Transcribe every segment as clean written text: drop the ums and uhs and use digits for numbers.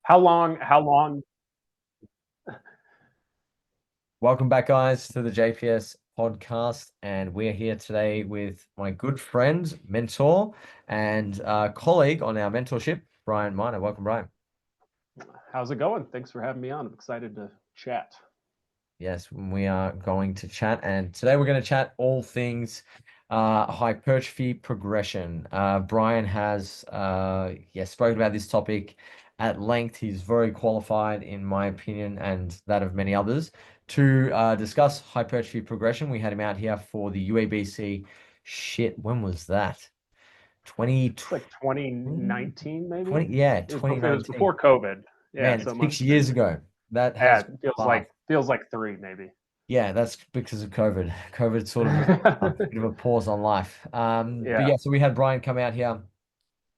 How long? Welcome back, guys, to the JPS podcast. And we're here today with my good friend, mentor, and colleague on our mentorship, Brian Miner. Welcome, Brian. How's it going? Thanks for having me on. I'm excited to chat. Yes, we are going to chat. And today we're going to chat all things hypertrophy progression. Brian has spoken about this topic at length. He's very qualified, in my opinion, and that of many others, to discuss hypertrophy progression. We had him out here for the UABC. Shit, when was that? 2020, It's like 2019, maybe. 20, yeah, It was 2019. before COVID. Yeah, Man, so it's it must six have years been. ago. That Yeah, has it feels passed. like three, maybe. Yeah, that's because of COVID. COVID sort of a bit of a pause on life. But Yeah, yeah, so we had Brian come out here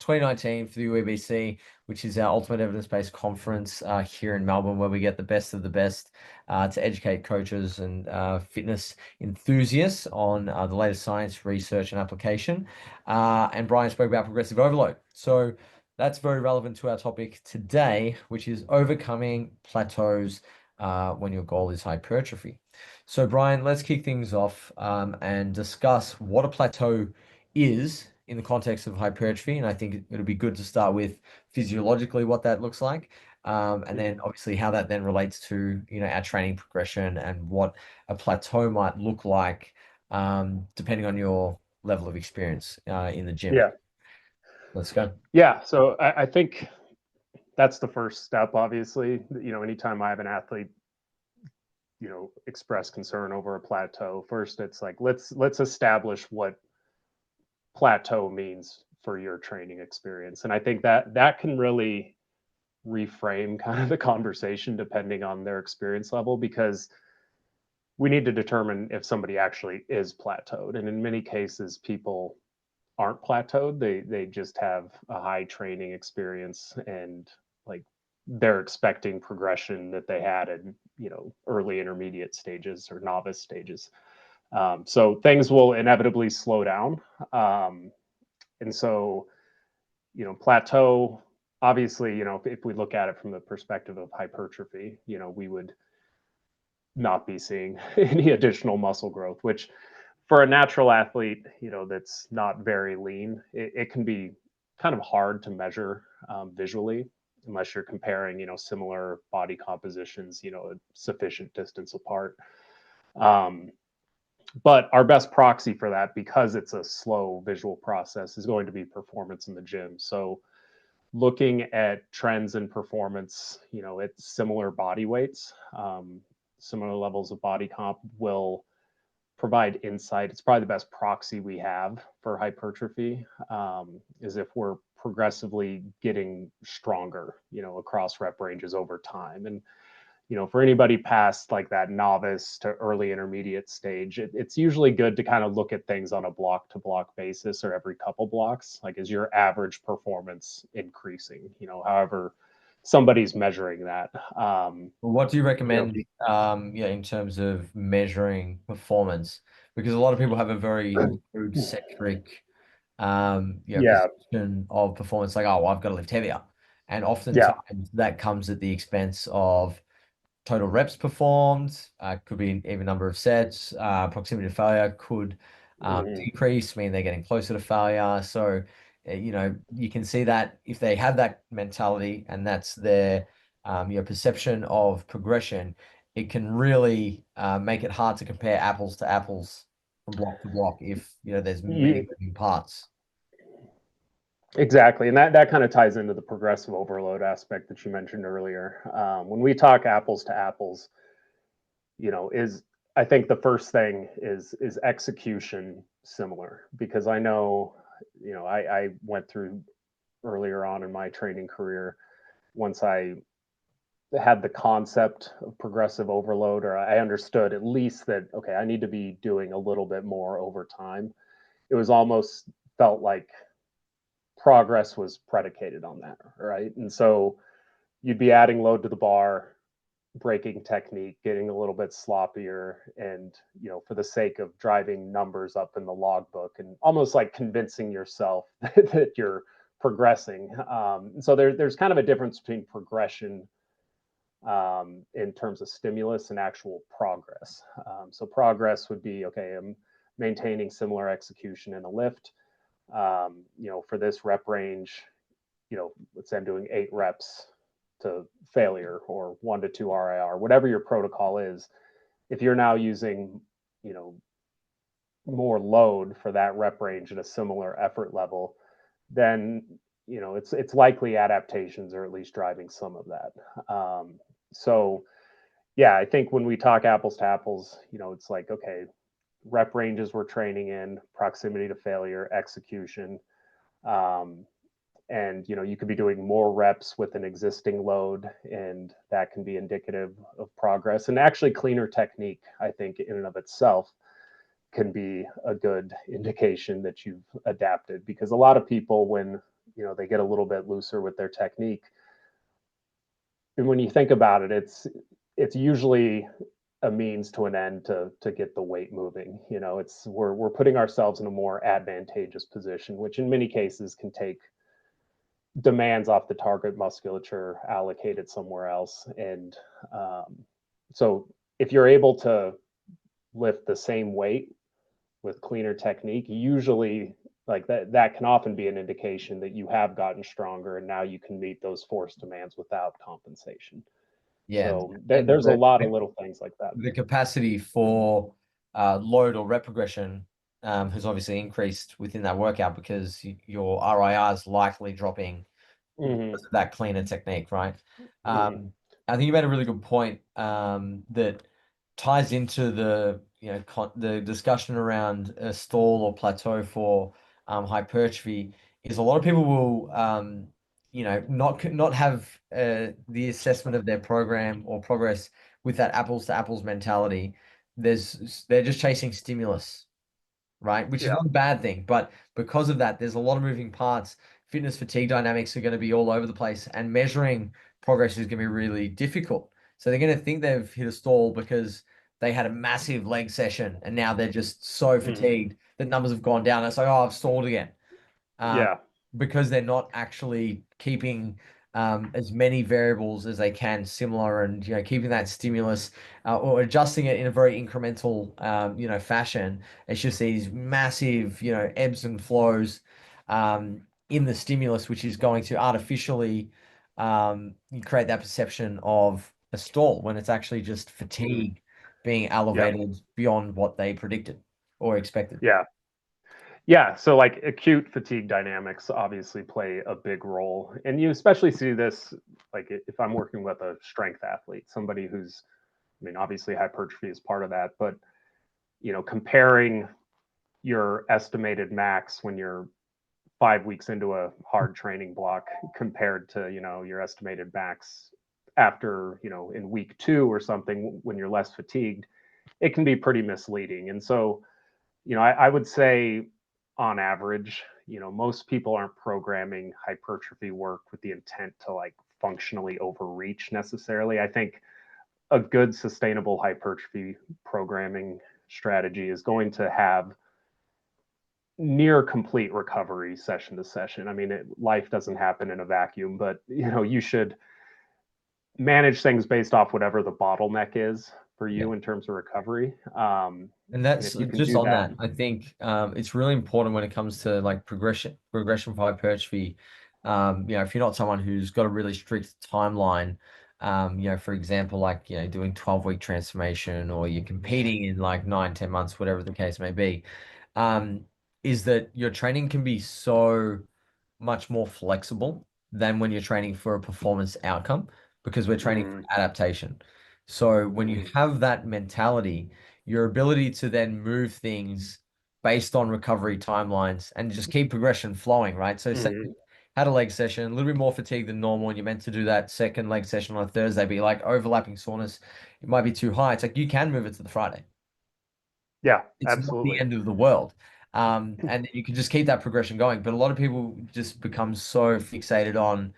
2019 for the UABC, which is our ultimate evidence-based conference here in Melbourne, where we get the best of the best to educate coaches and fitness enthusiasts on the latest science, research, and application. And Brian spoke about progressive overload. So that's very relevant to our topic today, which is overcoming plateaus when your goal is hypertrophy. So, Brian, let's kick things off and discuss what a plateau is in the context of hypertrophy. And I think it'll be good to start with physiologically what that looks like. And then obviously how that then relates to, our training progression and what a plateau might look like, depending on your level of experience in the gym. yeah, Let's go. yeah. So I think that's the first step. Obviously, anytime I have an athlete, express concern over a plateau, first it's like let's establish what plateau means for your training experience, and I think that can really reframe kind of the conversation depending on their experience level, because we need to determine if somebody actually is plateaued, and in many cases people aren't plateaued. They just have a high training experience, and like they're expecting progression that they had in early intermediate stages or novice stages. So things will inevitably slow down. And so plateau, obviously, if we look at it from the perspective of hypertrophy, we would not be seeing any additional muscle growth, which for a natural athlete, that's not very lean, it can be kind of hard to measure visually unless you're comparing, similar body compositions, a sufficient distance apart. Um, but our best proxy for that, because it's a slow visual process, is going to be performance in the gym. So looking at trends in performance, at similar body weights, similar levels of body comp will provide insight. It's probably the best proxy we have for hypertrophy, is if we're progressively getting stronger, across rep ranges over time. And for anybody past like that novice to early intermediate stage, it's usually good to kind of look at things on a block to block basis, or every couple blocks. Like, is your average performance increasing? However somebody's measuring that. Well, what do you You know, recommend, be, in terms of measuring performance? Because a lot of people have a very crude centric yeah, perception of performance, like, oh, well, I've got to lift heavier. And yeah, oftentimes that comes at the expense of total reps performed, could be even number of sets, proximity to failure could mhm. decrease, mean they're getting closer to failure. So, you can see that if they have that mentality and that's their perception of progression, it can really make it hard to compare apples to apples from block to block if, there's many moving parts. Exactly, and that kind of ties into the progressive overload aspect that you mentioned earlier. When we talk apples to apples, is I think the first thing is execution similar, because I know, I went through earlier on in my training career, once I had the concept of progressive overload, or I understood at least that, okay, I need to be doing a little bit more over time. It was almost felt like progress was predicated on that, right? And so you'd be adding load to the bar, breaking technique, getting a little bit sloppier, and for the sake of driving numbers up in the logbook, and almost like convincing yourself that you're progressing. So there's kind of a difference between progression in terms of stimulus and actual progress. So progress would be, okay, I'm maintaining similar execution in a lift. For this rep range, let's say I'm doing 8 reps to failure or 1 to 2 RIR, whatever your protocol is. If you're now using, more load for that rep range at a similar effort level, then it's likely adaptations are at least driving some of that. So yeah, I think when we talk apples to apples, it's like, okay, rep ranges we're training in, proximity to failure, execution. And you could be doing more reps with an existing load, and that can be indicative of progress. And actually, cleaner technique, I think, in and of itself, can be a good indication that you've adapted. Because a lot of people, when they get a little bit looser with their technique, and when you think about it, it's usually a means to an end to get the weight moving. It's we're putting ourselves in a more advantageous position, which in many cases can take demands off the target musculature allocated somewhere else. And so if you're able to lift the same weight with cleaner technique, usually like that can often be an indication that you have gotten stronger and now you can meet those force demands without compensation. Yeah, So and there's a lot of little things like that. the capacity for load or rep progression has obviously increased within that workout because your RIR is likely dropping Mm-hmm. because of that cleaner technique, right? Mm-hmm. I think you made a really good point that ties into the the discussion around a stall or plateau for hypertrophy. Is a lot of people will not have the assessment of their program or progress with that apples to apples mentality. They're just chasing stimulus, right? Which is Yeah. not a bad thing, but because of that, there's a lot of moving parts. Fitness fatigue dynamics are going to be all over the place, and measuring progress is going to be really difficult. So they're going to think they've hit a stall because they had a massive leg session, and now they're just so Mm-hmm. fatigued that numbers have gone down. It's like, oh, I've stalled again. Um, Yeah. because they're not actually keeping as many variables as they can similar, and keeping that stimulus or adjusting it in a very incremental fashion. It's just these massive ebbs and flows in the stimulus, which is going to artificially create that perception of a stall when it's actually just Mm-hmm. fatigue being Yeah. elevated beyond what they predicted or expected. Yeah. Yeah, so like acute fatigue dynamics obviously play a big role. And you especially see this like if I'm working with a strength athlete, somebody who's, I mean, obviously hypertrophy is part of that, but comparing your estimated max when you're 5 weeks into a hard training block compared to, your estimated max after, in week 2 or something when you're less fatigued, it can be pretty misleading. And so I would say on average, most people aren't programming hypertrophy work with the intent to like functionally overreach necessarily. I think a good sustainable hypertrophy programming strategy is going to have near complete recovery session to session. I mean, life doesn't happen in a vacuum, but you should manage things based off whatever the bottleneck is for Yeah. you in terms of recovery. And And that's if you can just do on that, that. I think it's really important when it comes to like progression for hypertrophy. If you're not someone who's got a really strict timeline, for example, like doing 12-week transformation, or you're competing in like 9, 10 months, whatever the case may be, um, is that your training can be so much more flexible than when you're training for a performance outcome, because we're training for mm, adaptation. So when you mm, have that mentality, your ability to then move things based on recovery timelines and just keep progression flowing, right? So say mm, you had a leg session, a little bit more fatigued than normal, and you're meant to do that second leg session on a Thursday, but like overlapping soreness, it might be too high. It's like you can move it to the Friday. yeah, It's not the absolutely. end of the world. And you can just keep that progression going. But a lot of people just become so fixated on,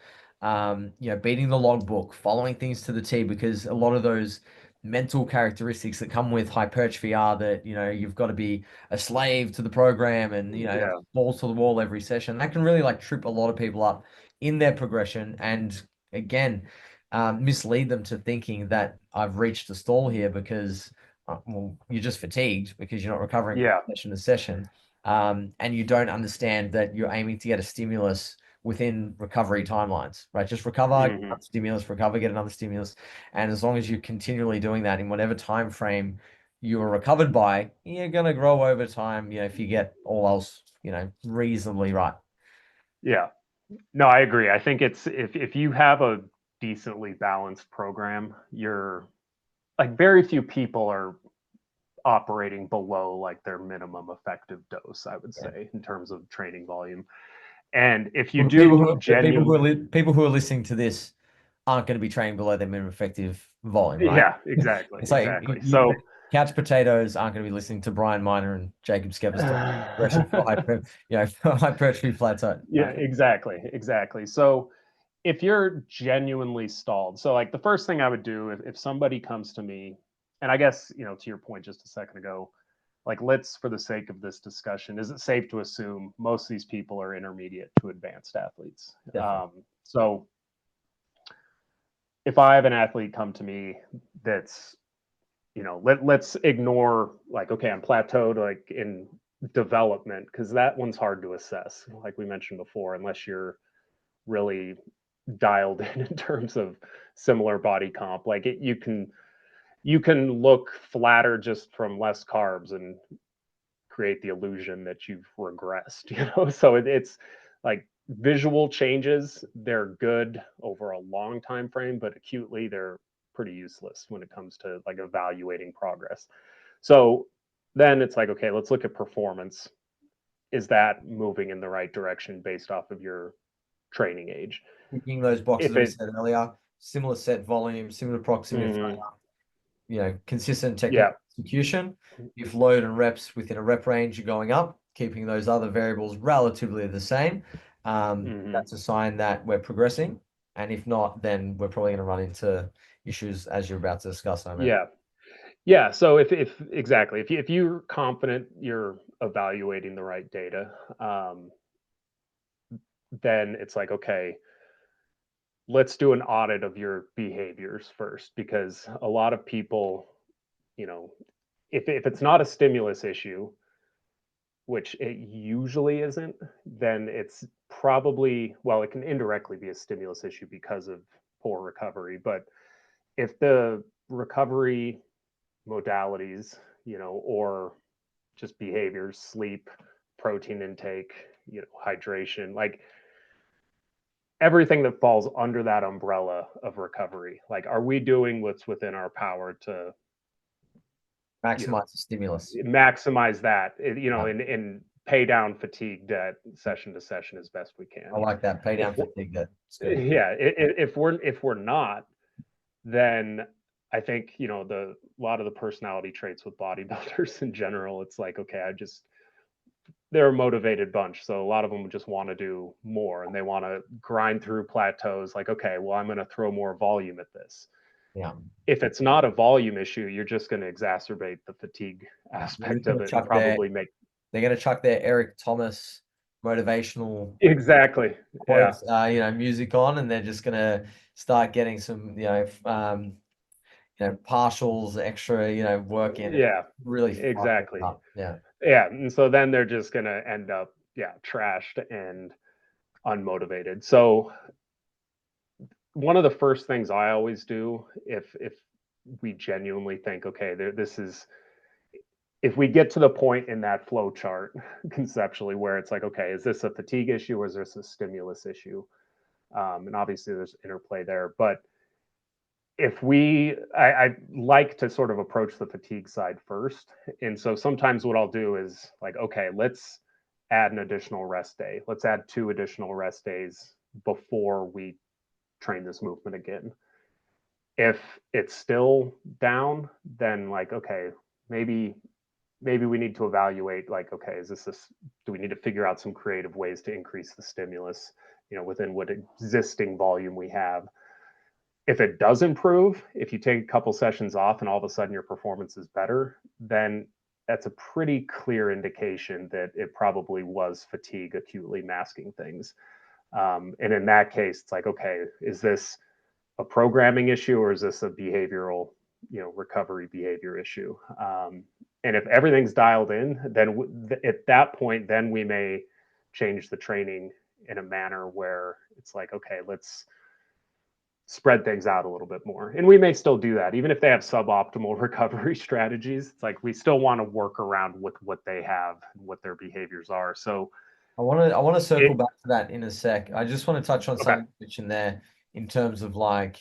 beating the logbook, following things to the T, because a lot of those mental characteristics that come with hypertrophy are that, you've got to be a slave to the program and, Yeah. balls to the wall every session. That can really like trip a lot of people up in their progression and again, mislead them to thinking that I've reached a stall here because, well, you're just fatigued because you're not recovering from Yeah. session to session. And you don't understand that you're aiming to get a stimulus within recovery timelines, right? Just recover, get Hmm. another stimulus, recover, get another stimulus. And as long as you're continually doing that in whatever time frame you're recovered by, you're going to grow over time, if you get all else, reasonably right. Yeah. No, I agree. I think it's if you have a decently balanced program, you're like very few people are operating below like their minimum effective dose, I would Yeah. say, in terms of training volume. And if you Well, People do who genuine, people who are listening to this aren't going to be training below their minimum effective volume, right? yeah, exactly, It's like exactly. So couch potatoes aren't going to be listening to Brian Miner and Jacob Schepis talk about progression for for hypertrophy plateau, yeah, right? exactly, exactly. So if you're genuinely stalled, so like the first thing I would do if somebody comes to me, and I guess, to your point just a second ago, like let's, for the sake of this discussion, is it safe to assume most of these people are intermediate to advanced athletes? Definitely. So if I have an athlete come to me that's, let's ignore like, okay, I'm plateaued like in development, because that one's hard to assess, like we mentioned before, unless you're really dialed in terms of similar body comp. Like you can look flatter just from less carbs and create the illusion that you've regressed, so it's like visual changes, they're good over a long time frame, but acutely they're pretty useless when it comes to like evaluating progress. So then it's like, okay, let's look at performance. Is that moving in the right direction based off of your training age? Ticking those boxes If that we it said earlier, similar set volume, similar proximity of mhm, consistent yeah. technical execution. If load and reps within a rep range are going up, keeping those other variables relatively the same, Hmm. that's a sign that we're progressing. And if not, then we're probably going to run into issues as you're about to discuss, I imagine. Yeah. Yeah, so if exactly, if you're confident you're evaluating the right data, then it's like, okay, let's do an audit of your behaviors first, because a lot of people, you know, if it's not a stimulus issue, which it usually isn't, then it's probably, well, it can indirectly be a stimulus issue because of poor recovery. But if the recovery modalities, or just behaviors, sleep, protein intake, hydration, like everything that falls under that umbrella of recovery. Like, are we doing what's within our power to, you know, Maximize the stimulus. maximize that, Yeah, and pay down fatigue debt session to session as best we I can. like that. Pay If down we're, fatigue. That's good. yeah, if we're not, then I think, the a lot of the personality traits with bodybuilders in general, it's like, okay, they're a motivated bunch. So a lot of them just want to do more and they want to grind through plateaus. Like, okay, well, I'm going to throw more volume at this. Yeah. If it's not a volume issue, you're just going to exacerbate the fatigue Yeah. They're aspect just of gonna it and chuck their probably make they're gonna chuck their Eric Thomas motivational exactly. Yeah. quotes, music on, and they're just gonna start getting some, partials, extra, work in and Yeah. really fuck it Exactly. up. Yeah. Yeah. And so then they're just going to end up, yeah, trashed and unmotivated. So one of the first things I always do, if we genuinely think, okay, this is, if we get to the point in that flow chart conceptually where it's like, okay, is this a fatigue issue or is this a stimulus issue? And obviously there's interplay there, but if I like to sort of approach the fatigue side first. And so sometimes what I'll do is like, okay, let's add an additional rest day. Let's add 2 additional rest days before we train this movement again. If it's still down, then like, okay, maybe we need to evaluate, like, okay, is this do we need to figure out some creative ways to increase the stimulus, within what existing volume we have. if it does improve, if you take a couple sessions off and all of a sudden your performance is better, then that's a pretty clear indication that it probably was fatigue acutely masking things. And in that case, it's like, okay, is this a programming issue or is this a behavioral, recovery behavior issue? And if everything's dialed in, then at that point, then we may change the training in a manner where it's like, okay, let's spread things out a little bit more. And we may still do that, even if they have suboptimal recovery strategies. It's like we still want to work around with what they have and what their behaviors are. So I want to circle back to that in a sec. I just want to touch on okay. something you mentioned there in terms of like,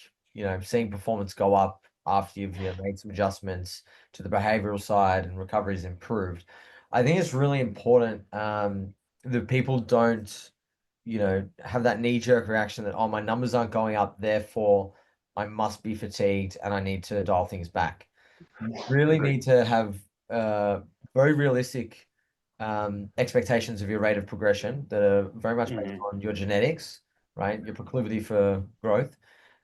seeing performance go up after you've made some adjustments to the behavioral side and recovery is improved. I think it's really important that people don't, have that knee-jerk reaction that, oh, my numbers aren't going up, therefore I must be fatigued and I need to dial things back. You really Agreed. need to have very realistic expectations of your rate of progression that are very much based on your genetics, right? Your proclivity for growth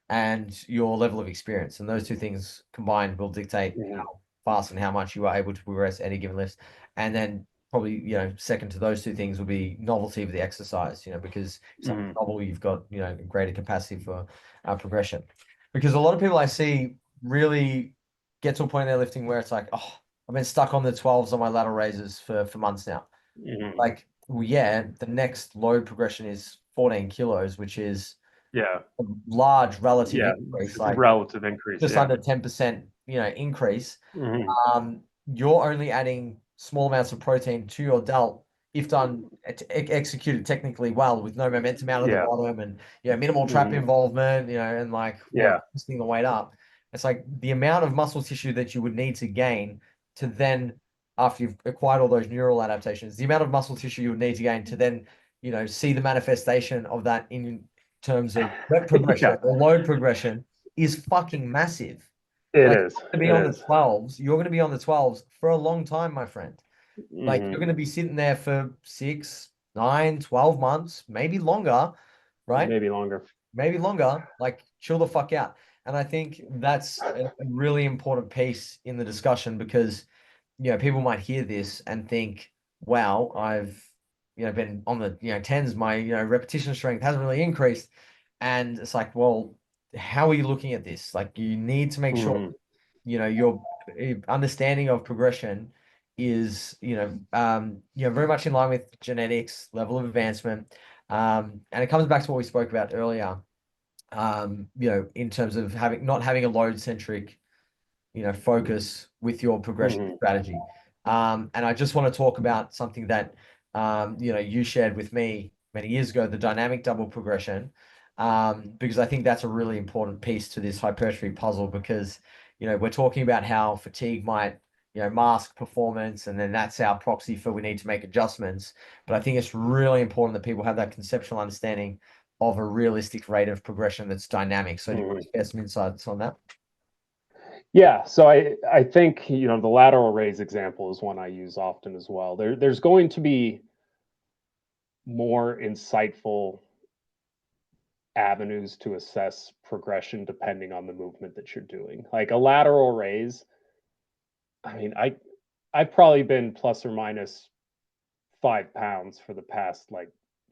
and your level of experience. And those two things combined will dictate how fast and how much you are able to progress any given list. And then probably, second to those two things will be novelty of the exercise, because if something's novel, you've got, greater capacity for progression. Because a lot of people I see really get to a point in their lifting where it's like, oh, I've been stuck on the 12s on my lateral raises for months now. Like, well, yeah, the next load progression is 14 kilos, which is Yeah. a large relative increase, like relative increase. just Yeah. under 10%, increase. Mhm. You're only adding small amounts of protein to your delt if done executed technically well with no momentum out of the Yeah. bottom and minimal trap Mhm. involvement, and like Yeah. boosting the weight up. It's like the amount of muscle tissue that you would need to gain to then, after you've acquired all those neural adaptations, the amount of muscle tissue you would need to gain to then, see the manifestation of that in terms of rep progression Yeah. or load progression is fucking massive. It Like, is. to be It on the is. 12s, you're going to be on the 12s for a long time, my friend. Like, you're Mhm. going to be sitting there for 6, 9, 12 months, maybe longer, right? Maybe longer. Maybe longer. Like, chill the fuck out. And I think that's a really important piece in the discussion because, people might hear this and think, wow, I've, been on the, 10s, my, repetition strength hasn't really increased. And it's like, well, how are you looking at this? Like, you need to make sure, Mhm. your understanding of progression is, very much in line with genetics, level of advancement. And it comes back to what we spoke about earlier, in terms of not having a load centric, focus with your progression Mhm. strategy. And I just want to talk about something that, you shared with me many years ago, the dynamic double progression, because I think that's a really important piece to this hypertrophy puzzle because, we're talking about how fatigue might, mask performance, and then that's our proxy for we need to make adjustments. But I think it's really important that people have that conceptual understanding of a realistic rate of progression that's dynamic. So do you want Mhm. to share some insights on that? Yeah, so I think the lateral raise example is one I use often as well. There's going to be more insightful avenues to assess progression depending on the movement that you're doing. Like a lateral raise, I mean, I've probably been plus or minus 5 pounds for the past like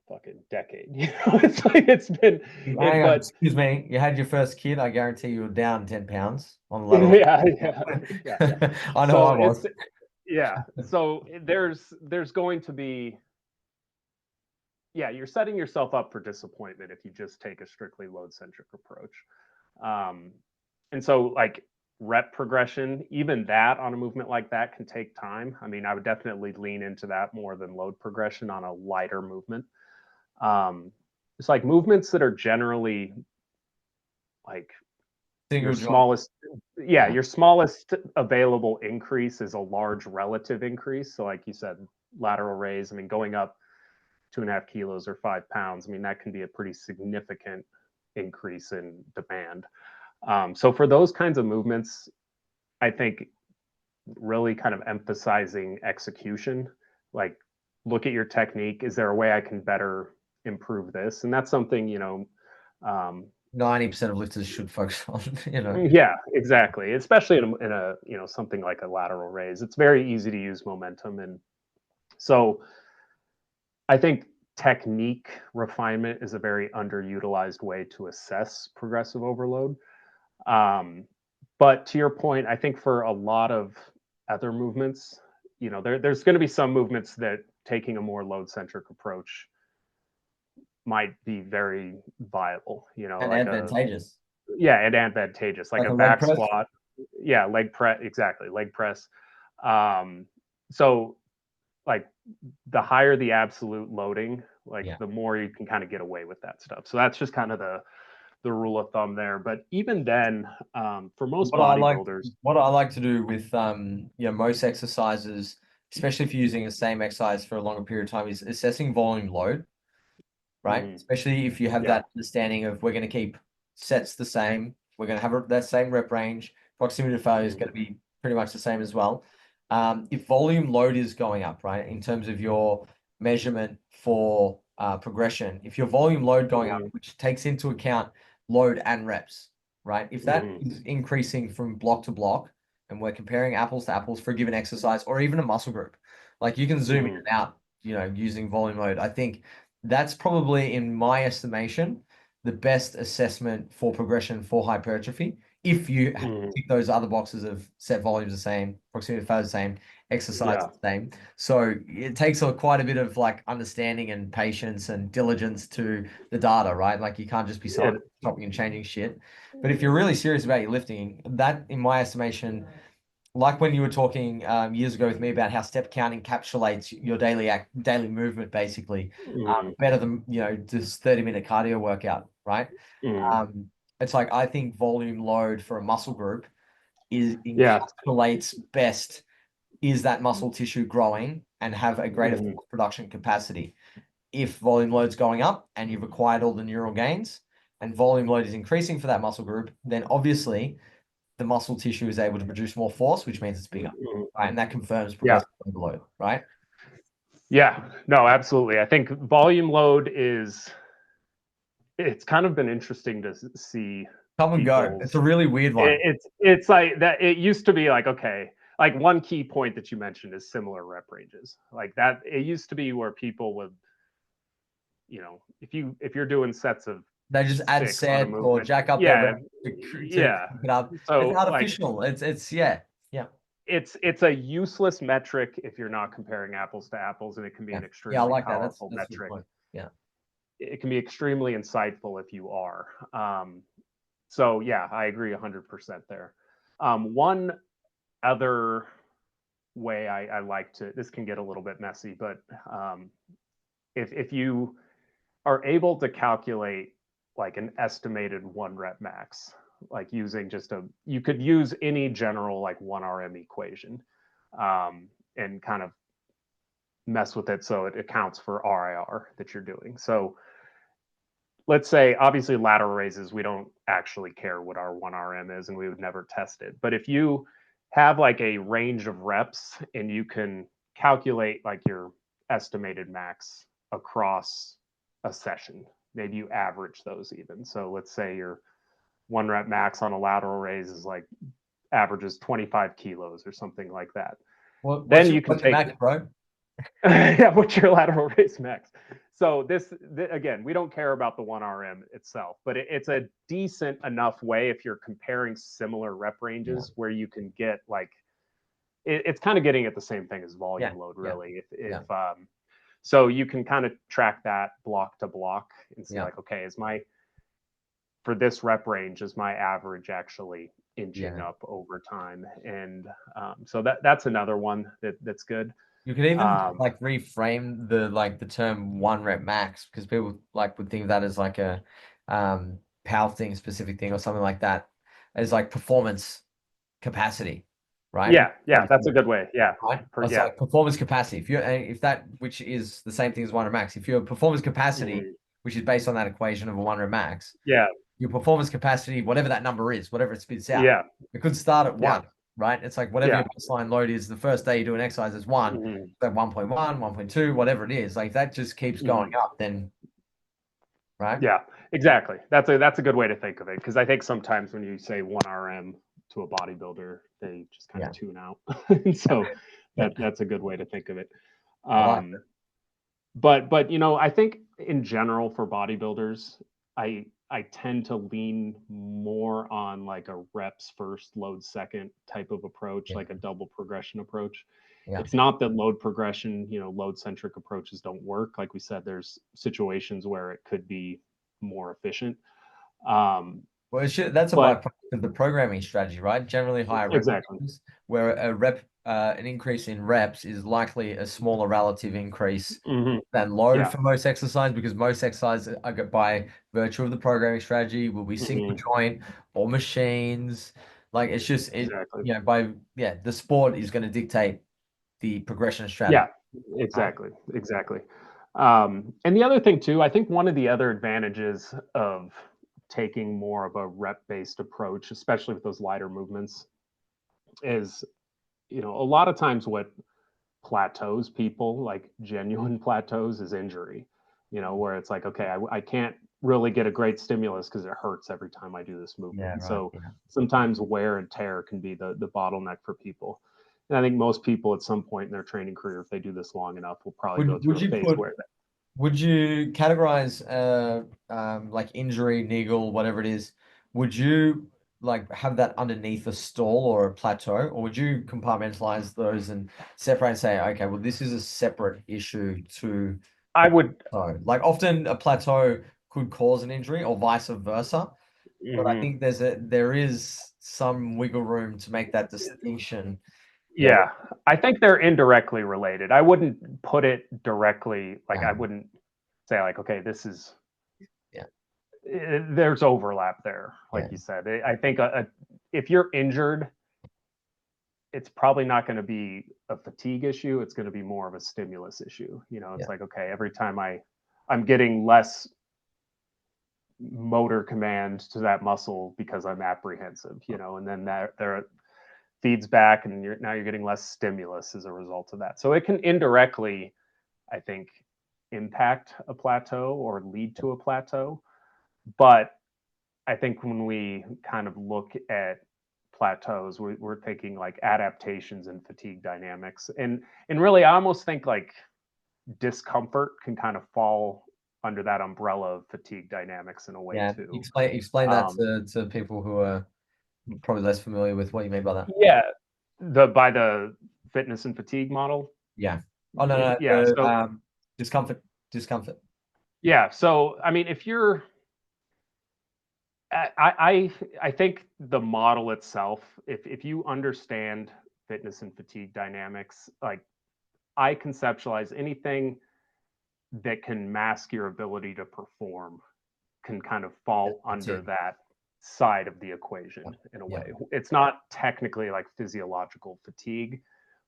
fucking decade. It's like it's been it, Hang on, but excuse me. You had your first kid. I guarantee you were down 10 pounds on the lateral. yeah, yeah, yeah. I know I So was. there's going to be, yeah, you're setting yourself up for disappointment if you just take a strictly load centric approach. Um, and so like rep progression, even that on a movement like that can take time. I mean, I would definitely lean into that more than load progression on a lighter movement. It's like movements that are generally like your Single joint. smallest, yeah, Yeah. your smallest available increase is a large relative increase. So like you said, lateral raise, I mean, going up 2.5 kilos or 5 pounds, I mean, that can be a pretty significant increase in demand. So for those kinds of movements, I think really kind of emphasizing execution, like look at your technique. Is there a way I can better improve this? And that's something, 90% of lifters should focus on, you know. Yeah, exactly. Especially in a something like a lateral raise, it's very easy to use momentum, and so I think technique refinement is a very underutilized way to assess progressive overload. Um, but to your point, I think for a lot of other movements, there's going to be some movements that taking a more load centric approach might be very viable. And advantageous. And advantageous, like Like a a leg back press. squat. Yeah, leg press, exactly, leg press. So like the higher the absolute loading, like Yeah. the more you can kind of get away with that stuff. So that's just kind of the rule of thumb there. But even then, for most bodybuilders, What I like to do with most exercises, especially if you're using the same exercise for a longer period of time, is assessing volume load, right? mhm, Especially if you have yeah, that understanding of we're going to keep sets the same, we're going to have that same rep range, proximity to failure is mhm, going to be pretty much the same as well. If volume load is going up, right, in terms of your measurement for progression, if your volume load going up, mhm, which takes into account load and reps, right? If that mhm, is increasing from block to block, and we're comparing apples to apples for a given exercise or even a muscle group, like you can zoom in mhm, and out, using volume load. I think that's probably, in my estimation, the best assessment for progression for hypertrophy. If you mhm, tick those other boxes of set volumes the same, proximity to failure the same, exercise yeah, the same. So it takes quite a bit of like understanding and patience and diligence to the data, right? Like you can't just be someone it, chopping and changing shit. But if you're really serious about your lifting, that, in my estimation, like when you were talking years ago with me about how step count encapsulates your daily movement, basically, mhm, better than this 30-minute cardio workout, right? mhm, It's like I think volume load for a muscle group is yeah, encapsulates best is that muscle tissue growing and have a greater mhm, force production capacity. If volume load's going up and you've acquired all the neural gains and volume load is increasing for that muscle group, then obviously the muscle tissue is able to produce more force, which means it's bigger, mhm, right? And that confirms yeah, progressive overload, right? yeah. No, absolutely. I think volume load it's kind of been interesting to see Come and go. It's people's a really weird one. it's like that. It used to be like, okay, like one key point that you mentioned is similar rep ranges, like that. It used to be where people would, if you're doing sets of They just add 6 on a sets or movement, jack up their yeah, rep to yeah. keep it up. It's So like artificial. It's yeah, yeah, it's a useless metric if you're not comparing apples to apples, and it can be yeah, an yeah. I extremely like that. powerful That's a good metric. point. Yeah. It can be extremely insightful if you are. So yeah, I agree 100% there. One other way I like to, this can get a little bit messy, but if you are able to calculate like an estimated 1 rep max, like using you could use any general like 1 RM equation, and kind of mess with it so it accounts for RIR that you're doing. So let's say, obviously, lateral raises, we don't actually care what our 1 RM is, and we would never test it. But if you have like a range of reps and you can calculate like your estimated max across a session, maybe you average those even. So let's say your 1 rep max on a lateral raise is like averages 25 kilos or something like that. What's Then your you can take max, bro? yeah, what's your lateral raise max? So again, we don't care about the 1 RM itself, but it's a decent enough way if you're comparing similar rep Yeah, ranges where you can get like it's kind of getting at the same thing as yeah, volume load, yeah, really. If yeah, so you can kind of track that block to block and see yeah, like, okay, is my for this rep range, is my average actually inching yeah. up over time? And so that's another one that's good. You could even Um, like reframe the term 1 rep max, because people like would think of that as like a powerlifting specific thing or something like that, as like performance capacity, right? yeah, that's a good way. Yeah, Right? It's yeah. like performance capacity. If that, which is the same thing as 1 rep max, if your performance capacity, Mhm. which is based on that equation of a 1 rep max, Yeah, your performance capacity, whatever that number is, whatever it spits out, yeah, it could start at yeah, 1, right? It's like whatever yeah, your baseline load is, the first day you do an exercise is 1, mhm, so 1.1, 1.2, whatever it is. Like that just keeps going mhm. up, then, right? Yeah. Exactly. That's a good way to think of it, because I think sometimes when you say 1 RM to a bodybuilder, they just kind of Yeah. tune out. And so Yeah. that's a good way to think of it. I like Um, but I think in general for bodybuilders, I tend to lean more on like a reps first, load second type of approach, it. like a double progression approach. Yeah. It's not that load progression, load centric approaches don't work. Like we said, there's situations where it could be more efficient. Um, Well, that's a but byproduct of the programming strategy, right? Generally higher exactly. repetitions, where an increase in reps is likely a smaller relative increase Hmm. than load Yeah. for most exercise, because most exercises are by virtue of the programming strategy will be single Hmm. joint or machines. Like it's just Exactly. the sport is going to dictate the progression strategy, Yeah, right? exactly. And the other thing too, I think one of the other advantages of taking more of a rep-based approach, especially with those lighter movements, is a lot of times what plateaus people, like genuine plateaus, is injury. Where it's like, okay, I can't really get a great stimulus because it hurts every time I do this movement. Yeah, And right. so Yeah. sometimes wear and tear can be the bottleneck for people. And I think most people at some point in their training career, if they do this long enough, will probably go Would through a you phase put where Would you categorize like injury, niggle, whatever it is? Would you like have that underneath a stall or a plateau, or would you compartmentalize those and separate and say, okay, well, this is a separate issue to I would. plateau? Like often a plateau could cause an injury or vice versa, but I Mhm. think there is some wiggle room to make that distinction there. Yeah, I think they're indirectly related. I wouldn't put it directly, like I Yeah, wouldn't say like, okay, this is yeah, there's overlap there, yeah, like you said. I think if you're injured, it's probably not going to be a fatigue issue. It's going to be more of a stimulus issue. yeah, It's like, okay, every time I'm getting less motor command to that muscle because I'm apprehensive, and then that there feeds back, and now you're getting less stimulus as a result of that. So it can indirectly, I think, impact a plateau or lead to a plateau. But I think when we kind of look at plateaus, we're thinking like adaptations and fatigue dynamics, and really, I almost think like discomfort can kind of fall under that umbrella of fatigue dynamics in a way yeah. too. Explain that Um, to people who are probably less familiar with what you mean by that. yeah, by the fitness and fatigue model. Yeah. Oh, no, no, Yeah. So discomfort, discomfort. yeah. So I mean, if you're I think the model itself, if you understand fitness and fatigue dynamics, like I conceptualize anything that can mask your ability to perform can kind of Yeah, fall that's under it. that side of the Yeah, equation in a yeah. way. It's not technically like physiological fatigue,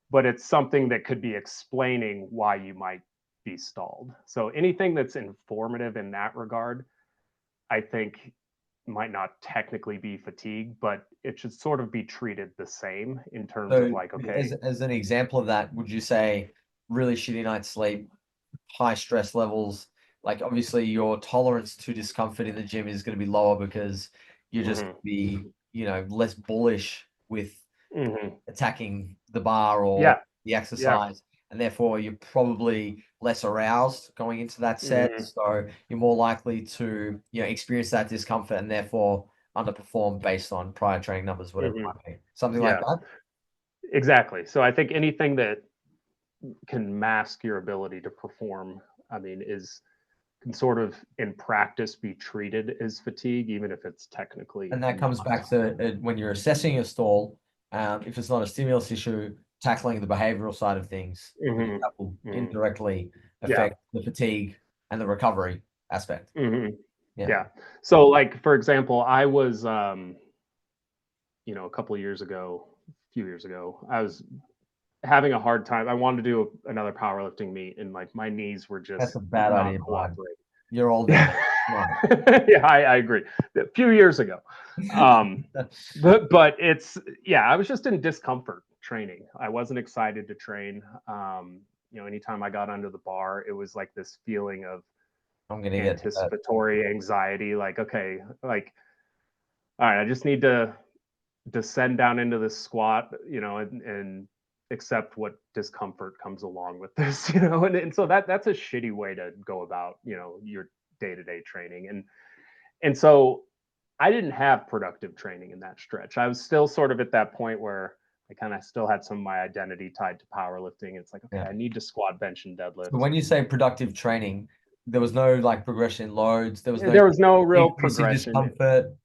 but it's something that could be explaining why you might be stalled. So anything that's informative in that regard, I think might not technically be fatigue, but it should sort of be treated the same in terms of So like, as okay, an example of that, would you say really shitty night's sleep, high stress levels, like obviously your tolerance to discomfort in the gym is going to be lower because you're just hmm be, less bullish with hmm attacking the bar or yeah, the yeah, exercise, and therefore you're probably less aroused going into that set. hmm So you're more likely to, experience that discomfort and therefore underperform based on prior training numbers, whatever it hmm might be. Something like yeah, that. exactly. So I think anything that can mask your ability to perform, I mean, is can sort of in practice be treated as fatigue, even if it's technically And that comes not. back to when you're assessing a stall, if it's not a stimulus issue, tackling the behavioral side of things, because Hmm. that will Hmm. indirectly Yeah. affect the fatigue and the recovery aspect. Hmm. Yeah. Yeah. So, like for example, I was, a couple of years ago, a few years ago, I was having a hard time. I wanted to do another powerlifting meet, and like my knees were That's just a bad not idea, Brian. cooperating. You're older Yeah, now. No. yeah, I agree. A few years ago, um, but it's yeah, I was just in discomfort training. I wasn't excited to train. Anytime I got under the bar, it was like this feeling of I'm gonna get that. anticipatory anxiety, like, okay, like, all right, I just need to descend down into this squat, and accept what discomfort comes along with this, and so that's a shitty way to go about, your day-to-day training. And so I didn't have productive training in that stretch. I was still sort of at that point where I kind of still had some of my identity tied to powerlifting. It's like, okay, Yeah. I need to squat, bench, and So deadlift. when you say productive training, there was no like progression in loads. There was no There was no real decrease in progression. discomfort,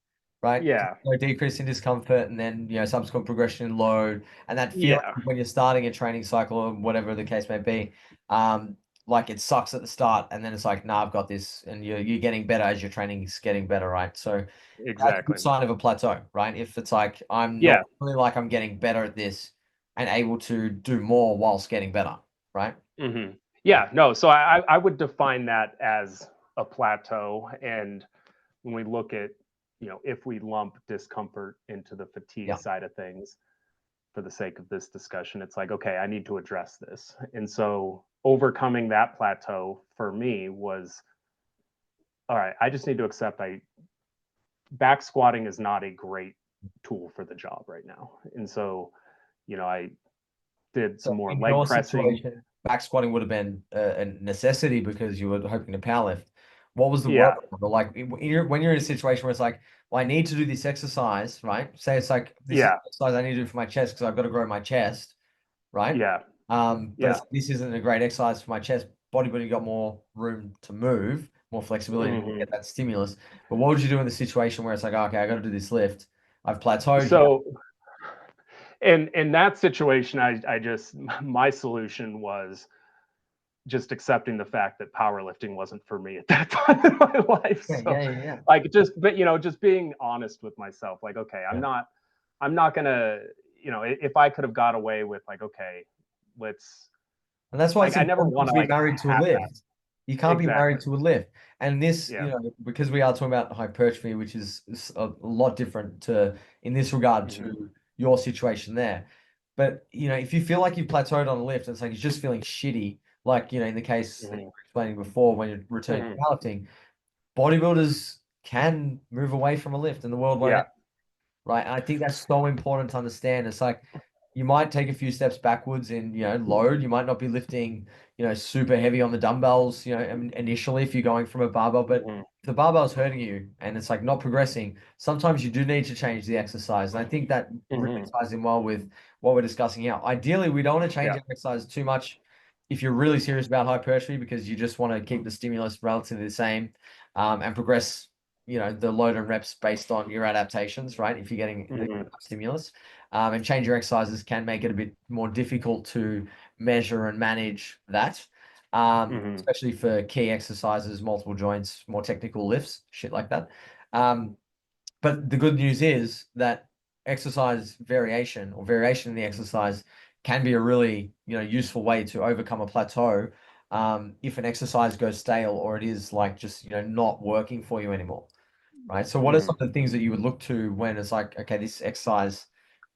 right? Yeah. No decrease in discomfort, and then subsequent progression in load, and that feeling Yeah. when you're starting a training cycle or whatever the case may be, um, like it sucks at the start, and then it's like, nah, I've got this, and you're getting better as your training's getting better, right? So that's a good Exactly. sign of a plateau, right? If it's like I'm not Yeah. really like I'm getting better at this and able to do more whilst getting better, right? Yeah. No. So I would define that as a plateau. And when we look at, if we lump discomfort into the fatigue Yeah. side of things, for the sake of this discussion, it's like, okay, I need to address this. And so overcoming that plateau for me was, all right, I just need to accept I back squatting is not a great tool for the job right now. And so, I did So some more in leg your pressing. situation, back squatting would have been a necessity because you were hoping to powerlift. What was the Yeah. workout? Like when you're in a situation where it's like, well, I need to do this exercise, right? Say it's like this is Yeah. the exercise I need to do for my chest because I've got to grow my chest, right? Yeah. But Yeah. it's, this isn't a great exercise for my chest. Bodybuilding got more room to move, more flexibility to Hmm. get that stimulus. But what would you do in the situation where it's like, okay, I got to do this lift. I've plateaued here. So in that situation, I just my solution was just accepting the fact that powerlifting wasn't for me at that time in my life. Yeah, So yeah, yeah, like but just being honest with myself, like, okay, yeah. I'm not gonna, if I could have got away with like, okay, let's And that's why like it's I never important not want to to be like married to a have that. lift. You can't be married Exactly. to a lift. And this, Yeah. because we are talking about hypertrophy, which is a lot different to in this regard Hmm. to your situation there. But if you feel like you've plateaued on a lift, it's like you're just feeling shitty, like in the case that you Hmm. were explaining before when you're returning to Hmm. powerlifting, bodybuilders can move away from a lift and the world won't Yeah. end, right? And I think that's so important to understand. It's like you might take a few steps backwards in, load. You might not be lifting, super heavy on the dumbbells, initially if you're going from a barbell, but Hmm. if the barbell's hurting you and it's like not progressing, sometimes you do need to change the exercise. And I think that really Hmm. ties in well with what we're discussing here. Ideally, we don't want to change Yeah. our exercise too much if you're really serious about hypertrophy because you just want to keep the stimulus relatively the same, and progress the load and reps based on your adaptations, right? If you're getting the Hmm. stimulus, and change your exercises can make it a bit more difficult to measure and manage that, Hmm. especially for key exercises, multiple joints, more technical lifts, shit like that. Um, but the good news is that exercise variation or variation in the exercise can be a really useful way to overcome a plateau, if an exercise goes stale or it is like just not working for you anymore, right? So what are Hmm. some of the things that you would look to when it's like, okay, this exercise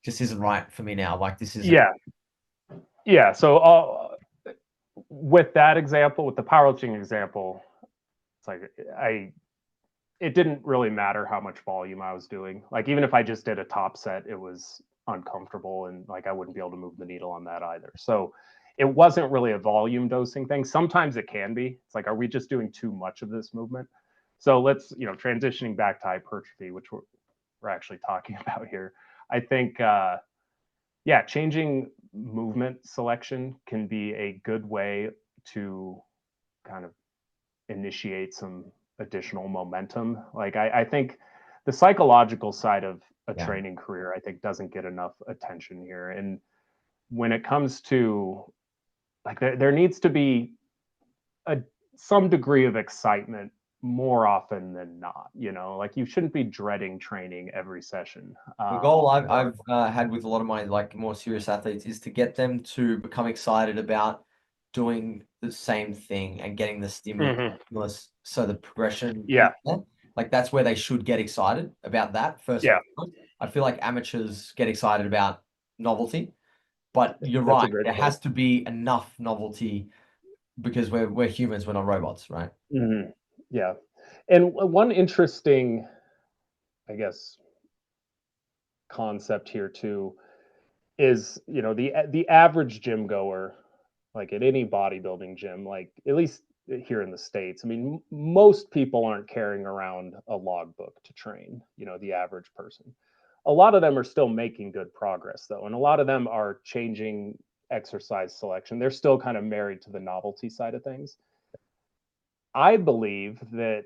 just isn't right for me now, like this isn't. Yeah. Yeah. So with that example, with the powerlifting example, it's like it didn't really matter how much volume I was doing. Like even if I just did a top set, it was uncomfortable and like I wouldn't be able to move the needle on that either. So it wasn't really a volume dosing thing. Sometimes it can be. It's like, are we just doing too much of this movement? So let's, transitioning back to hypertrophy, which we're actually talking about here. I think, yeah, changing movement selection can be a good way to kind of initiate some additional momentum. Like I think the psychological side of a Yeah. training career, I think, doesn't get enough attention here. And when it comes to like there needs to be a some degree of excitement more often than not. Like you shouldn't be dreading training every session. The goal I've Or I've had with a lot of my like more serious athletes is to get them to become excited about doing the same thing and getting the Mhm. stimulus so the progression is Yeah, there. Like that's where they should get excited about that first and yeah, foremost. I feel like amateurs get excited about novelty, but you're that's a right. great There point. has to be enough novelty because we're humans, we're not robots, right? Mhm. Yeah. And one interesting, I guess, concept here too is, the average gym goer, like at any bodybuilding gym, like at least here in the States, I mean, most people aren't carrying around a logbook to train, the average person. A lot of them are still making good progress though, and a lot of them are changing exercise selection. They're still kind of married to the novelty side of things. I believe that,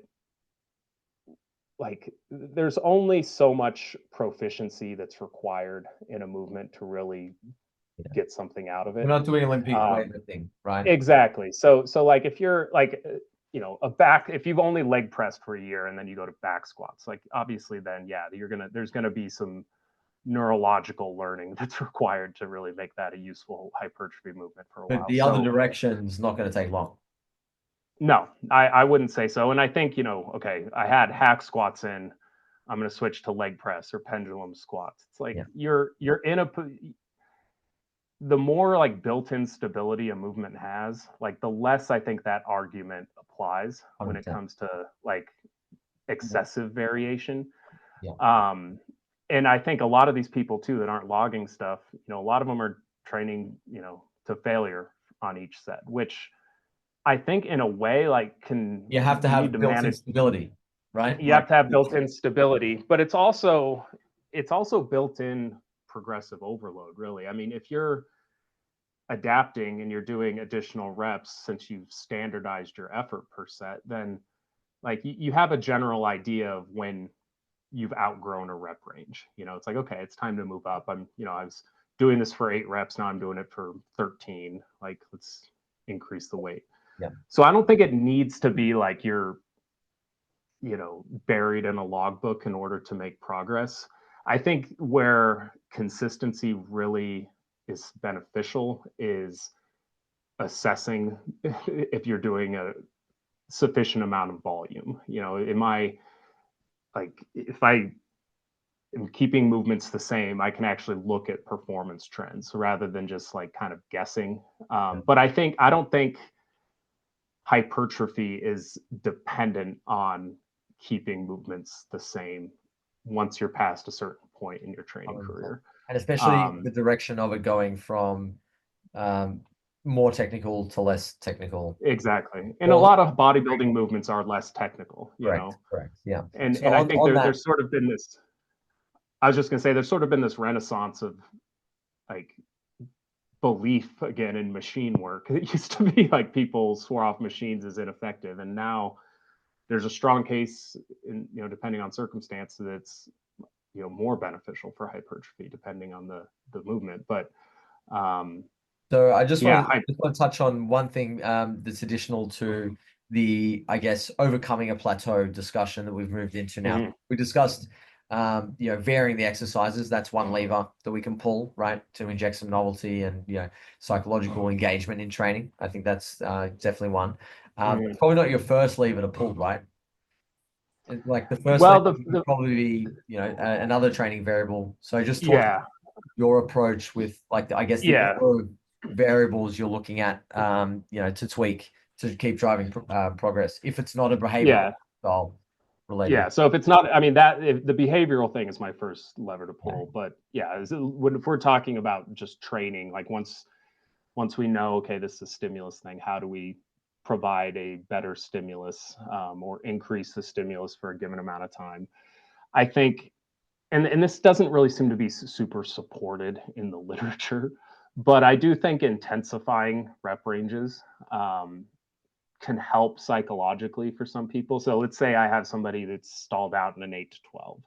like, there's only so much proficiency that's required in a movement to really Yeah. get something out of We're it. not doing Olympic Um, weightlifting, right? exactly. So like if you're like, if you've only leg pressed for a year and then you go to back squats, like obviously then yeah, there's gonna be some neurological learning that's required to really make that a useful hypertrophy movement for a But while. the other So direction's not going to take long. no, I wouldn't say so. And I think, okay, I had hack squats in. I'm going to switch to leg press or pendulum squats. It's like Yeah, you're in the more like built-in stability a movement has, like the less I think that argument applies when it 100%. comes to like excessive variation. Yeah, Um, and I think a lot of these people too that aren't logging stuff, a lot of them are training, to failure on each set, which I think in a way like you have to you need have to built-in manage. stability, right? You have to have built-in stability, but it's also built-in progressive overload, really. I mean, if you're adapting and you're doing additional reps since you've standardized your effort per set, then like you have a general idea of when you've outgrown a rep range. It's like, okay, it's time to move up. I was doing this for 8 reps, now I'm doing it for 13. Like, let's increase the weight. Yeah, So I don't think it needs to be like you're, buried in a logbook in order to make progress. I think where consistency really is beneficial is assessing if you're doing a sufficient amount of volume. Am I like, if I am keeping movements the same, I can actually look at performance trends rather than just like kind of guessing. yeah. But I don't think hypertrophy is dependent on keeping movements the same once you're past a certain point in your training 100%. career. And especially the Um, direction of it going from um, more technical to less technical. exactly. And a Well, lot of bodybuilding movements are less technical, correct, correct. Yeah. and So and I think on that, there's sort of been this. I was just gonna say there's sort of been this renaissance of like belief again in machine work. It used to be like people swore off machines as ineffective, and now there's a strong case in, depending on circumstance, that it's, more beneficial for hypertrophy depending on the movement. But um, so yeah, just want to touch on one thing that's additional to the, I guess, overcoming a plateau discussion that we've moved into now. mhm, We discussed, varying the exercises. That's one lever that we can pull, right, to inject some novelty and, psychological engagement in training. I think that's definitely one. mhm. It's probably not your first lever to pull, right? Like the first Well, lever the, would the probably be, another training variable. So just talk yeah, your approach with like I guess the yeah, order of variables you're looking at to tweak to keep driving progress if it's not a behavioral yeah, style related. yeah. So if it's not, I mean, that if the behavioral thing is my first lever to Yeah. pull, but yeah, if we're talking about just training, like once we know, okay, this is a stimulus thing, how do we provide a better stimulus, or increase the stimulus for a given amount of time? I think, and this doesn't really seem to be super supported in the literature, but I do think intensifying rep ranges can help psychologically for some people. So let's say I have somebody that's stalled out in an 8 to 12,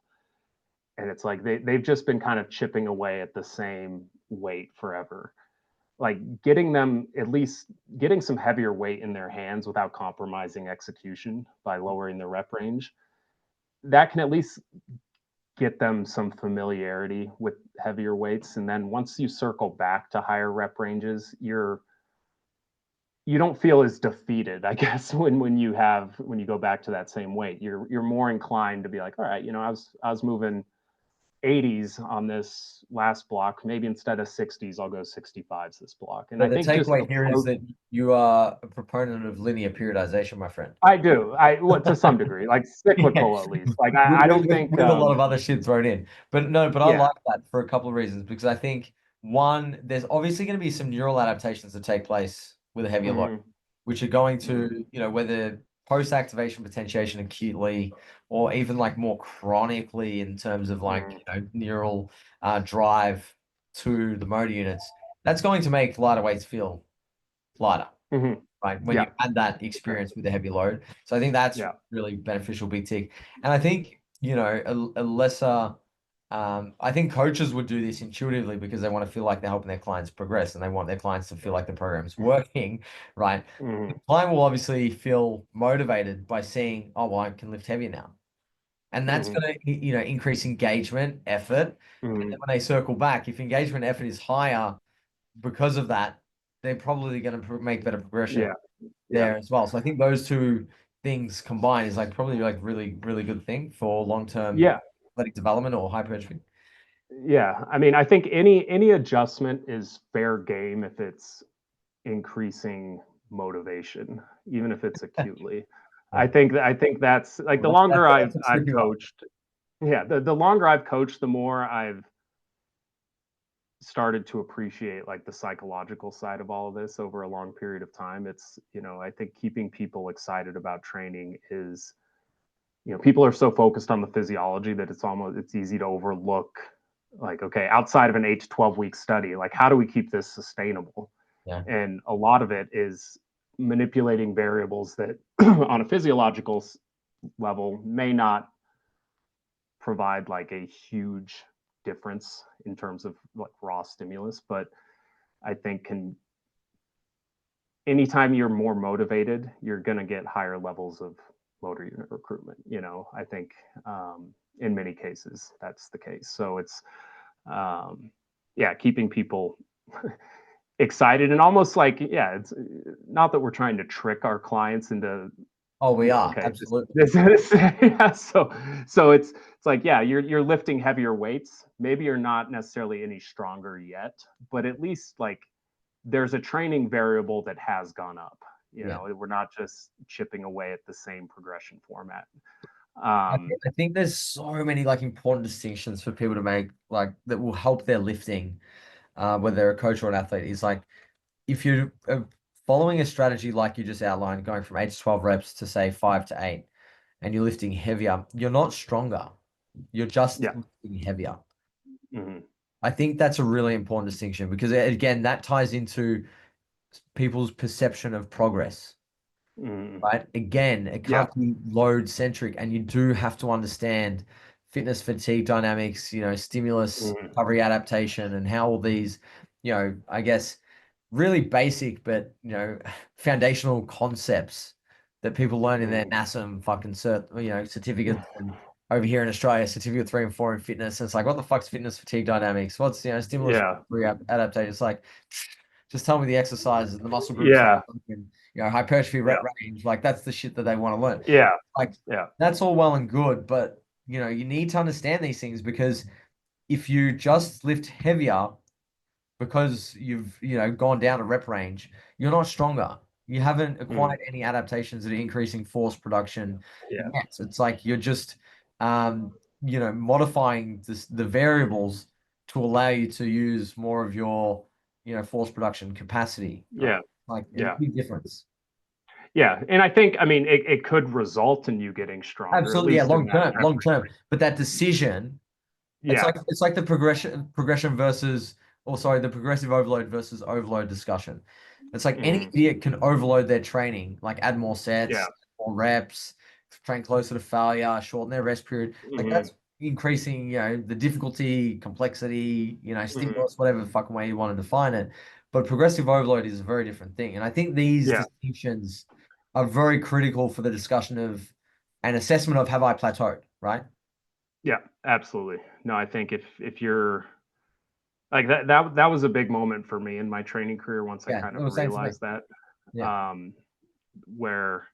and it's like they've just been kind of chipping away at the same weight forever, like getting them at least getting some heavier weight in their hands without compromising execution by lowering the rep range, that can at least get them some familiarity with heavier weights. And then once you circle back to higher rep ranges, you don't feel as defeated, I guess, when you go back to that same weight. You're more inclined to be like, all right, I was moving 80s on this last block. Maybe instead of 60s, I'll go 65s this block. And So I the think just takeaway here is approach. that you are a proponent of linear periodization, my friend. I do. Well, to some degree, like Yeah, cyclical at least. Like with, I with, don't with think. with a lot of other shit thrown in. But no, but I Yeah. like that for a couple of reasons because I think one, there's obviously going to be some neural adaptations that take place with a heavier load, Hmm. which are going Hmm. to, whether post-activation potentiation acutely or even like more chronically in terms of like, Hmm. neural drive to the motor units, that's going to make lighter weights feel lighter. Hmm. Right, when you Yeah. add that experience with a heavy load. So I think that's Yeah. really beneficial, big tick. And I think, a lesser, I think coaches would do this intuitively because they want to feel like they're helping their clients progress and they want their clients to feel like the program's working, right? The Hmm. client will obviously feel motivated by seeing, oh, well, I can lift heavier now. And that's Hmm. going to, increase engagement, effort. And Hmm. then when they circle back, if engagement effort is higher because of that, they're probably going to make better progression Yeah. Yeah. there as well. So I think those two things combined is like probably like really, really good thing for long-term Yeah. athletic development or hypertrophy. Yeah. I mean, I think any adjustment is fair game if it's increasing motivation, even if it's acutely. Yeah. I think that's like the Well, longer that's a I've tricky one. coached. Yeah, the longer I've coached, the more I've started to appreciate like the psychological side of all of this over a long period of time. It's, I think keeping people excited about training is, people are so focused on the physiology that it's easy to overlook, like, okay, outside of an 8 to 12 week study, like how do we keep this sustainable? Yeah. And a lot of it is manipulating variables that on a physiological level may not provide like a huge difference in terms of like raw stimulus, but I think can anytime you're more motivated, you're going to get higher levels of motor unit recruitment. I think in many cases that's the case. So it's yeah, keeping people excited and almost like, yeah, it's not that we're trying to trick our clients into, Oh, we are okay, absolutely. yeah, so it's like, yeah, you're lifting heavier weights. Maybe you're not necessarily any stronger yet, but at least like there's a training variable that has gone up. Yeah. We're not just chipping away at the same progression format. I Um, think, I think there's so many like important distinctions for people to make, like that will help their lifting, whether they're a coach or an athlete. Is like if you're following a strategy like you just outlined, going from 8 to 12 reps to say 5 to 8, and you're lifting heavier, you're not stronger. You're just yeah. lifting heavier. Hmm. I think that's a really important distinction because again, that ties into people's perception of progress, Hmm. right? Again, it Yeah. can't be load centric, and you do have to understand fitness fatigue dynamics, stimulus Hmm. recovery adaptation, and how all these, I guess, really basic but foundational concepts that people learn in their Hmm. NASM fucking certificates and over here in Australia, certificate 3 and 4 in fitness. And it's like, what the fuck's fitness fatigue dynamics? What's stimulus Yeah. adaptation? It's like, just tell me the exercises and the muscle groups, Yeah. and, hypertrophy Yeah. rep range. Like that's the shit that they want to learn. Yeah. Like Yeah. that's all well and good, but you need to understand these things because if you just lift heavier because you've gone down a rep range, you're not stronger. You haven't Hmm. acquired any adaptations that are increasing force production Yeah. yet. It's like you're just modifying the variables to allow you to use more of your force production capacity, right? Yeah. Like a Yeah. big difference. Yeah. And I think, I mean, it could result in you getting stronger, at Absolutely, yeah, least in long that term, long term. But that decision, it's Yeah. like the progression versus, or sorry, the progressive overload versus overload discussion. It's like any Hmm. idiot can overload their training, like add more Yeah. sets, more reps, train closer to failure, shorten their rest period. Like Hmm. that's increasing, the difficulty, complexity, Hmm. stimulus, whatever fucking way you want to define it. But progressive overload is a very different thing. And I think these Yeah. distinctions are very critical for the discussion of an assessment of have I plateaued, right? Yeah. Absolutely. No, I think if you're like that was a big moment for me in my training career once I Yeah, kind it of was same for me. realized that, Yeah. um, where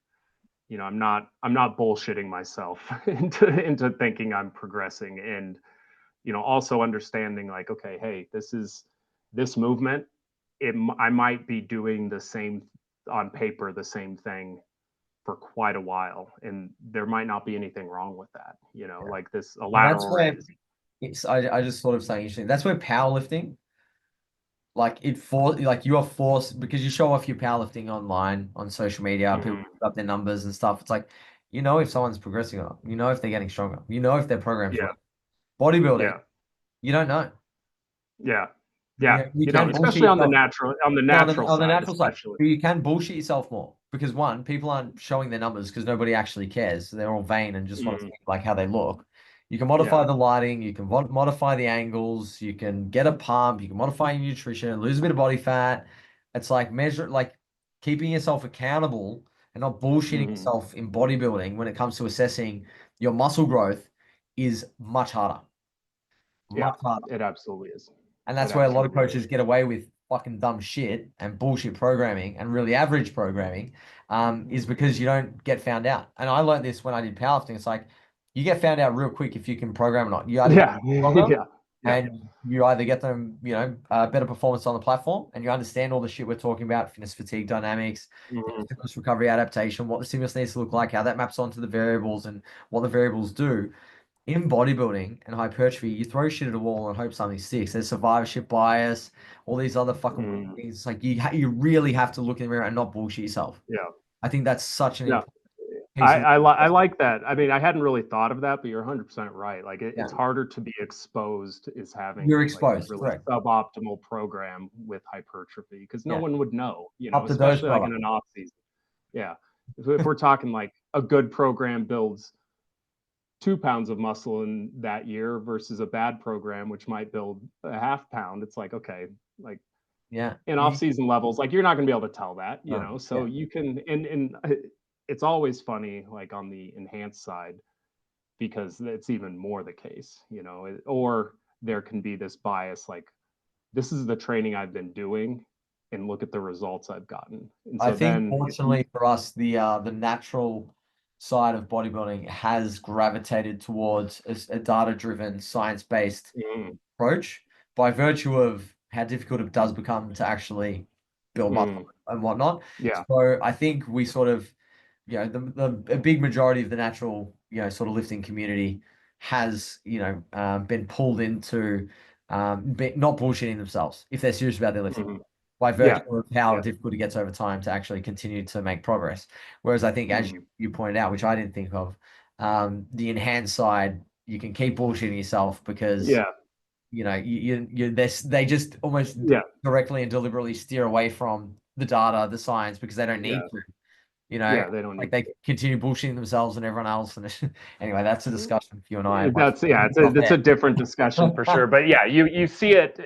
I'm not bullshitting myself into thinking I'm progressing, and also understanding like, okay, hey, this movement, I might be doing the same on paper, the same thing for quite a while, and there might not be anything wrong with that. Yeah. Like this a And that's lateral where raise. I just thought of something interesting. That's where powerlifting, like like you are forced because you show off your powerlifting online on social media, people Hmm. put up their numbers and stuff. It's like, if someone's progressing or not, if they're getting stronger, if their programs Yeah, work. Bodybuilding, yeah, you don't know. yeah, yeah. You can bullshit Especially yourself. on the Yeah, natural on the side, natural side, especially. but you can bullshit yourself more because one, people aren't showing their numbers because nobody actually cares. They're all vain and just want to Mm, see like how they look. You can modify yeah. the lighting, you can modify the angles, you can get a pump, you can modify your nutrition, lose a bit of body fat. It's like keeping yourself accountable and not bullshitting Hmm. yourself in bodybuilding when it comes to assessing your muscle growth is much harder. Yeah, Much harder. it absolutely is. And It that's where a lot of absolutely coaches is. get away with fucking dumb shit and bullshit programming and really average programming, is because you don't get found out. And I learned this when I did powerlifting. It's like you get found out real quick if you can program or not. You either get Yeah, stronger yeah, yeah. and you either get them, better performance on the platform and you understand all the shit we're talking about, fitness, fatigue, dynamics, Hmm. stimulus recovery, adaptation, what the stimulus needs to look like, how that maps onto the variables and what the variables do in bodybuilding and hypertrophy, you throw shit at a wall and hope something sticks. There's survivorship bias, all these other fucking weird Mm, things. It's like you really have to look in the mirror and not bullshit yourself. yeah. I think that's such an No, important piece of I like that. I mean, I hadn't really thought of that, but you're 100% right. Like yeah. it's harder to be exposed is You're having like a exposed, really correct? suboptimal program with hypertrophy because no Yeah. one would know, Up the dose, especially like brother. in an off season. Yeah. If we're talking like a good program builds 2 pounds of muscle in that year versus a bad program, which might build a half pound, it's like, okay, like Yeah. in off season levels, like you're not going to be able to tell that, Yeah. so you can, and it's always funny, like on the enhanced side, because it's even more the case, or there can be this bias, like this is the training I've been doing and look at the results I've gotten. And I so think then if you, fortunately for us, the natural side of bodybuilding has gravitated towards a data-driven, science-based mm, approach by virtue of how difficult it does become to actually build muscle mm, and whatnot. yeah, So I think we sort of, a big majority of the natural, sort of lifting community has, been pulled into not bullshitting themselves if they're serious about their lifting mm, by yeah, virtue of how yeah, difficult it gets over time to actually continue to make progress. Whereas I think, as mm, you pointed out, which I didn't think of, the enhanced side, you can keep bullshitting yourself because yeah, they just almost yeah, directly and deliberately steer away from the data, the science, because they don't yeah, need to. You know, yeah, they don't like need they continue bullshitting themselves and everyone else. And anyway, that's a to. discussion for you and I. Much That's, yeah, off it's a there. different discussion for sure. But yeah, you see it.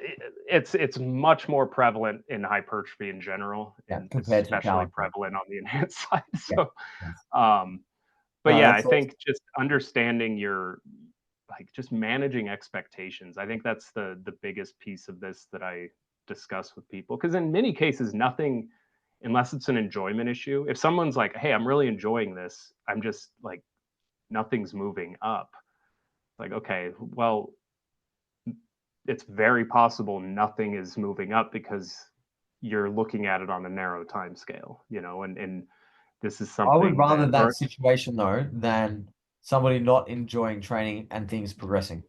It's much more prevalent in hypertrophy in general, Yeah, and it's compared to especially powerlifting. prevalent on the enhanced side. Yeah. So, Yes. um, but No, yeah, I that's awesome. think just understanding your, like, just managing expectations. I think that's the biggest piece of this that I discuss with people, because in many cases, nothing, unless it's an enjoyment issue. If someone's like, "Hey, I'm really enjoying this," I'm just like, nothing's moving up. Like, okay, well, it's very possible nothing is moving up because you're looking at it on a narrow time scale, and this is I would something rather that, that or situation though than somebody not enjoying training and things progressing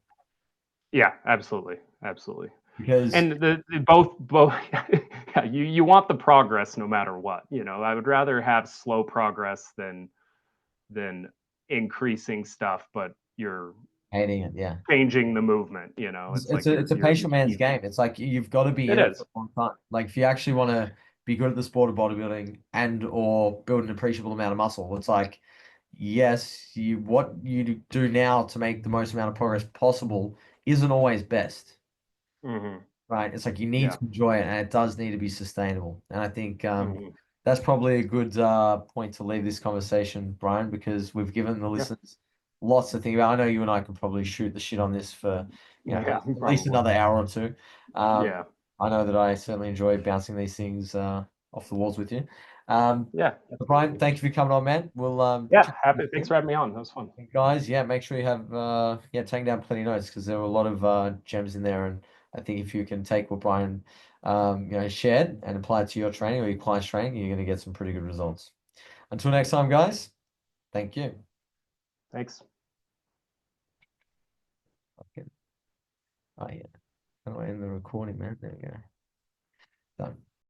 yeah, absolutely, absolutely. because And both yeah, you want the progress no matter what. I would rather have slow progress than increasing stuff, but you're hating it. Yeah. changing the movement. It's, It's it's like a it's a patient man's game. It's like you've got to be it in it for is. a long time. Like if you actually want to be good at the sport of bodybuilding and or build an appreciable amount of muscle, it's like yes, what you do now to make the most amount of progress possible isn't always best, Hmm. right? It's like you need Yeah. to enjoy it and it does need to be sustainable. And I think Hmm. that's probably a good point to leave this conversation, Brian, because we've given the Yeah. listeners lots to think about. I know you and I could probably shoot the shit on this for, Yeah. at least Probably. another hour or two. Yeah. I know that I certainly enjoy bouncing these things off the walls with you. Yeah. Brian, thank you for coming on, man. We'll Yeah. chat Happy. soon. Thanks for having me on. That was fun. Guys, yeah, make sure you have taking down plenty of notes because there were a lot of gems in there, and I think if you can take what Brian shared and apply it to your training or your client's training, you're going to get some pretty good results. Until next time, guys. Thank you. Thanks. Okay. Oh yeah. How do I end the recording, man? There we go. Done.